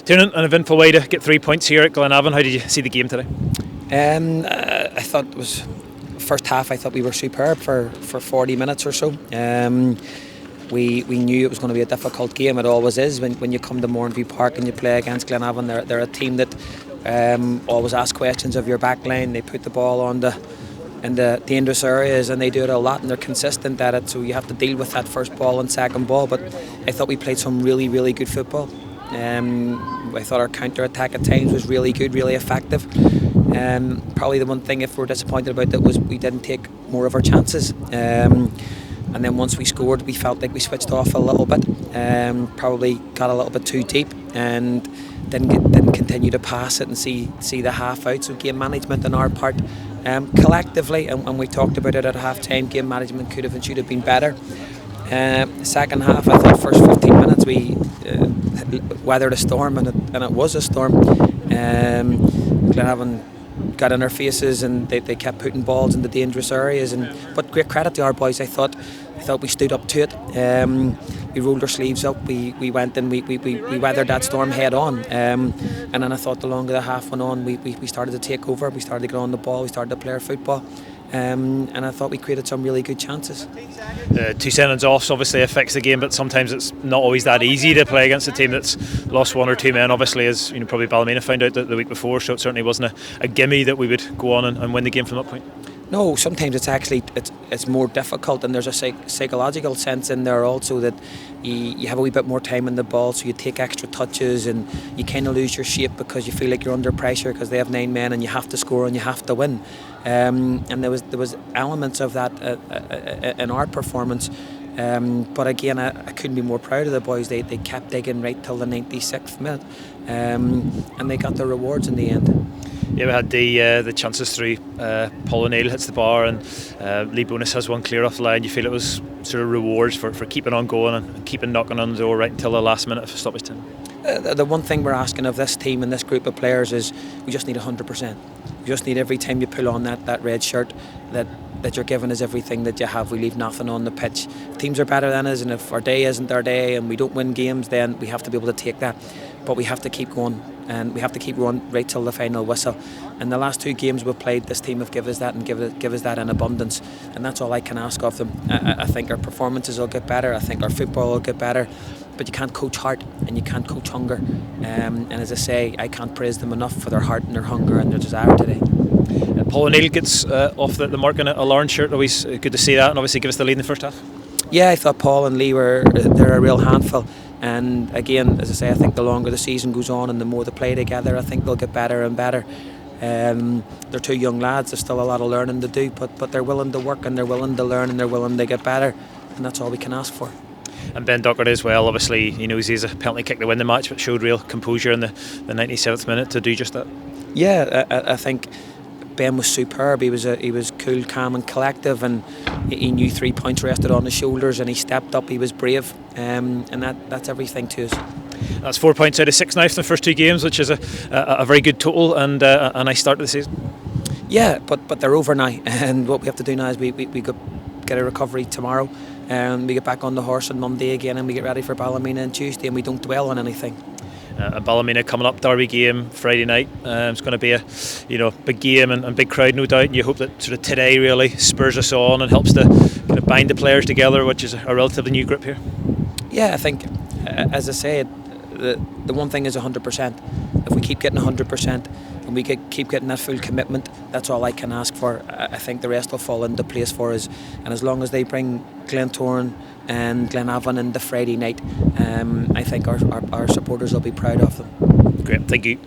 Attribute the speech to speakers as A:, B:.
A: Tiernan, an eventful way to get 3 points here at Glenavon. How did you see the game today?
B: I thought it was first half. I thought we were superb for 40 minutes or so. We knew it was going to be a difficult game. It always is when you come to Mourneview Park and you play against Glenavon. They're a team that always ask questions of your back line. They put the ball in the dangerous areas, and they do it a lot, and they're consistent at it. So you have to deal with that first ball and second ball. But I thought we played some really, really good football. I thought our counter-attack at times was really good, really effective. Probably the one thing, if we're disappointed about that, was we didn't take more of our chances. And then once we scored, we felt like we switched off a little bit. Probably got a little bit too deep and didn't continue to pass it and see the half out. So game management on our part, collectively, and we talked about it at half time, game management could have and should have been better. Second half, I thought first 15 minutes we weathered a storm, and it was a storm. Glenavon got in our faces, and they kept putting balls into dangerous areas. But great credit to our boys. I thought we stood up to it. We rolled our sleeves up. We went and we weathered that storm head on. And then I thought the longer the half went on, we started to take over. We started to get on the ball. We started to play our football. And I thought we created some really good chances.
A: Two sendings offs obviously affects the game, but sometimes it's not always that easy to play against a team that's lost one or two men. Obviously, as you know, probably Ballymena found out the week before, so it certainly wasn't a gimme that we would go on and win the game from that point.
B: No, sometimes it's more difficult, and there's a psychological sense in there also that you have a wee bit more time in the ball, so you take extra touches and you kind of lose your shape because you feel like you're under pressure because they have 9 men and you have to score and you have to win. And there was elements of that in our performance. But again, I couldn't be more proud of the boys. They kept digging right till the 96th minute, and they got their rewards in the end.
A: Yeah, we had the chances through. Paul O'Neill hits the bar, and Lee Bonus has one clear off the line. You feel it was sort of rewards for keeping on going and keeping knocking on the door right until the last minute of stoppage time.
B: The one thing we're asking of this team and this group of players is we just need 100%. We just need every time you pull on that red shirt that you're giving us everything that you have. We leave nothing on the pitch. Teams are better than us, and if our day isn't our day and we don't win games, then we have to be able to take that. But we have to keep going, and we have to keep going right till the final whistle. And the last 2 games we've played, this team have given us that and give us that in abundance, and that's all I can ask of them. I think our performances will get better. I think our football will get better. But you can't coach heart and you can't coach hunger. And as I say, I can't praise them enough for their heart and their hunger and their desire today.
A: Paul O'Neill gets off the mark in a Lauren shirt. Always good to see that, and obviously give us the lead in the first half.
B: Yeah, I thought Paul and Lee they're a real handful. And again, as I say, I think the longer the season goes on and the more they play together, I think they'll get better and better. They're 2 young lads. There's still a lot of learning to do, but they're willing to work and they're willing to learn and they're willing to get better, and that's all we can ask for.
A: And Ben Dockert as well, obviously he knows he's a penalty kick to win the match, but showed real composure in the 97th minute to do just that.
B: Yeah, I think Ben was superb. He was cool, calm and collective, and he knew 3 points rested on his shoulders, and he stepped up. He was brave, and that's everything to us.
A: That's 4 points out of 6 now from the first 2 games, which is a very good total and a nice start to the season.
B: Yeah, but they're over now, and what we have to do now is we get a recovery tomorrow, and we get back on the horse on Monday again, and we get ready for Ballymena on Tuesday, and we don't dwell on anything.
A: Ballymena coming up, Derby game Friday night. It's going to be a big game and big crowd, no doubt. And you hope that sort of today really spurs us on and helps to kind of bind the players together, which is a relatively new group here.
B: Yeah, I think, as I said, the one thing is 100%. If we keep getting 100% and we keep getting that full commitment, that's all I can ask for. I think the rest will fall into place for us. And as long as they bring Glentoran and Glenavon in the Friday night, I think our supporters will be proud of them.
A: Great, thank you.